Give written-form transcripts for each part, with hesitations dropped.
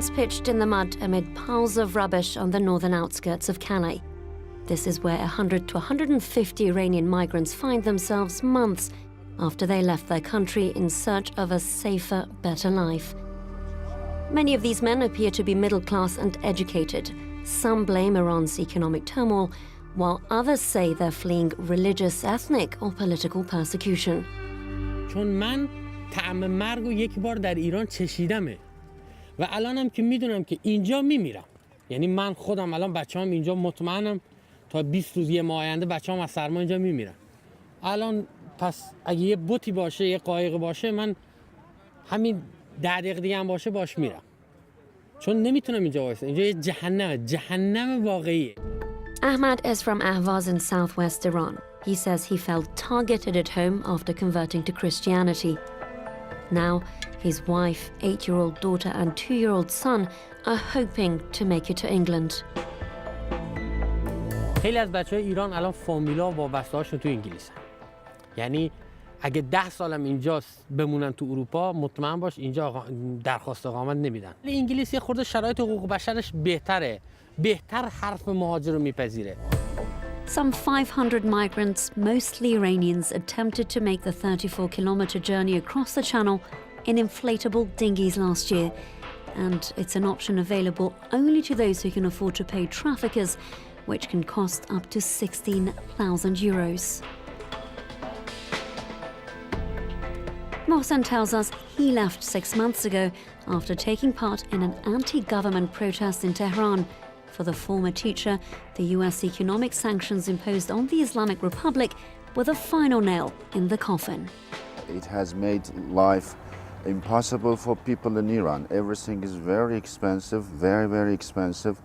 tents pitched in the mud amid piles of rubbish on the northern outskirts of Calais. This is where 100 to 150 Iranian migrants find themselves months after they left their country in search of a safer, better life. Many of these men appear to be middle class and educated. Some blame Iran's economic turmoil, while others say they're fleeing religious, ethnic or political persecution. چون من طعم مرگ رو یک بار در ایران چشیدمه و الانم که میدونم که اینجا میمیرم. یعنی من خودم الان بچه‌ام اینجا مطمئنم تا 20 روز یه ماه آینده بچه‌ام از سرما اینجا میمیرن. الان پس اگه یه بوتی باشه، یه قایق باشه، من همین 10 دقیقه دیگه هم باشه باش میرم. چون نمیتونم اینجا وایسم. اینجا یه جهنم واقعیه. Ahmad is from Ahvaz in southwest Iran. He says he felt targeted at home after converting to Christianity. Now, his wife, 8-year-old daughter and 2-year-old son are hoping to make it to England. خیلی از بچه‌های ایران الان فامیلا و وابسته‌هاشون تو انگلیسن. یعنی اگه 10 سالم اینجا بمونن تو اروپا، مطمئن باش اینجا درخواست اقامت نمیدن. انگلیس یه خورده شرایط حقوق بشرش بهتره. بهتر حرف مهاجر رو میپذیره. Some 500 migrants, mostly Iranians, attempted to make the 34-kilometer journey across the channel in inflatable dinghies last year. And it's an option available only to those who can afford to pay traffickers, which can cost up to 16,000 euros. Mohsen tells us he left 6 months ago after taking part in an anti-government protest in Tehran. For the former teacher, the US economic sanctions imposed on the Islamic Republic were the final nail in the coffin. It has made life impossible for people in Iran. Everything is very expensive, very, very expensive.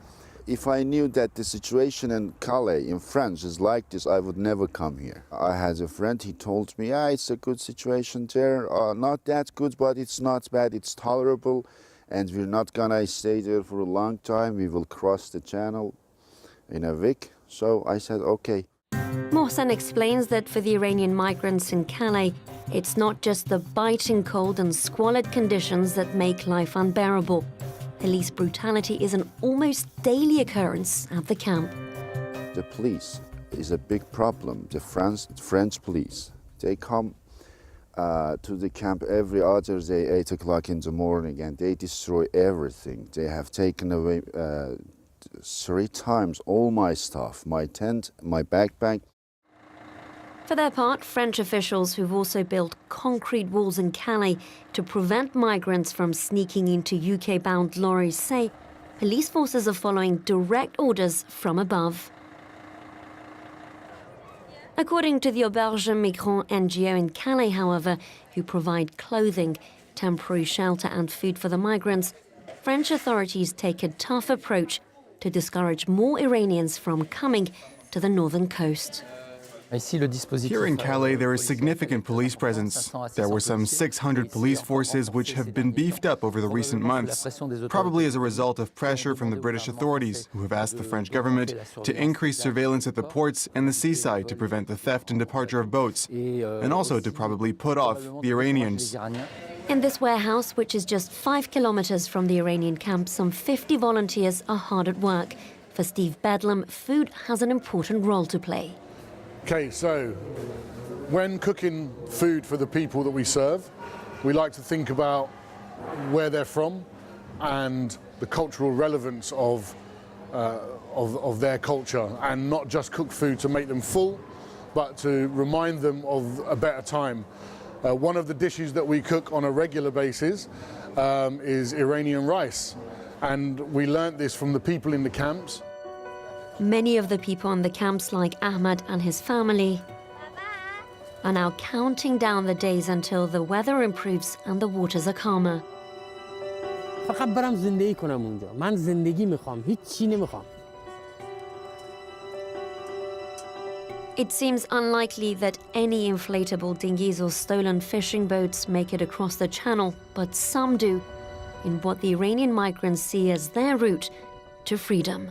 If I knew that the situation in Calais, in France, is like this, I would never come here. I had a friend, he told me, it's a good situation there, not that good, but it's not bad, it's tolerable, and we're not gonna stay there for a long time, we will cross the channel in a week. So I said, okay. Mohsen explains that for the Iranian migrants in Calais, it's not just the biting cold and squalid conditions that make life unbearable. Police brutality is an almost daily occurrence at the camp. The police is a big problem. The French police, they come to the camp every other day, 8 o'clock in the morning, and they destroy everything. They have taken away 3 times all my stuff, my tent, my backpack. For their part, French officials who've also built concrete walls in Calais to prevent migrants from sneaking into UK-bound lorries say police forces are following direct orders from above. According to the Auberge Migrants NGO in Calais, however, who provide clothing, temporary shelter and food for the migrants, French authorities take a tough approach to discourage more Iranians from coming to the northern coast. Here in Calais, there is significant police presence. There were some 600 police forces which have been beefed up over the recent months, probably as a result of pressure from the British authorities, who have asked the French government to increase surveillance at the ports and the seaside to prevent the theft and departure of boats, and also to probably put off the Iranians. In this warehouse, which is just 5 kilometers from the Iranian camp, some 50 volunteers are hard at work. For Steve Bedlam, food has an important role to play. Okay, so when cooking food for the people that we serve, we like to think about where they're from and the cultural relevance of their culture, and not just cook food to make them full, but to remind them of a better time. One of the dishes that we cook on a regular basis is Iranian rice, and we learnt this from the people in the camps. Many of the people in the camps, like Ahmad and his family, are now counting down the days until the weather improves and the waters are calmer. فقط برم زندگی کنم اونجا. من زندگی میخوام، هیچ چی نمیخوام. It seems unlikely that any inflatable dinghies or stolen fishing boats make it across the channel, but some do, in what the Iranian migrants see as their route to freedom.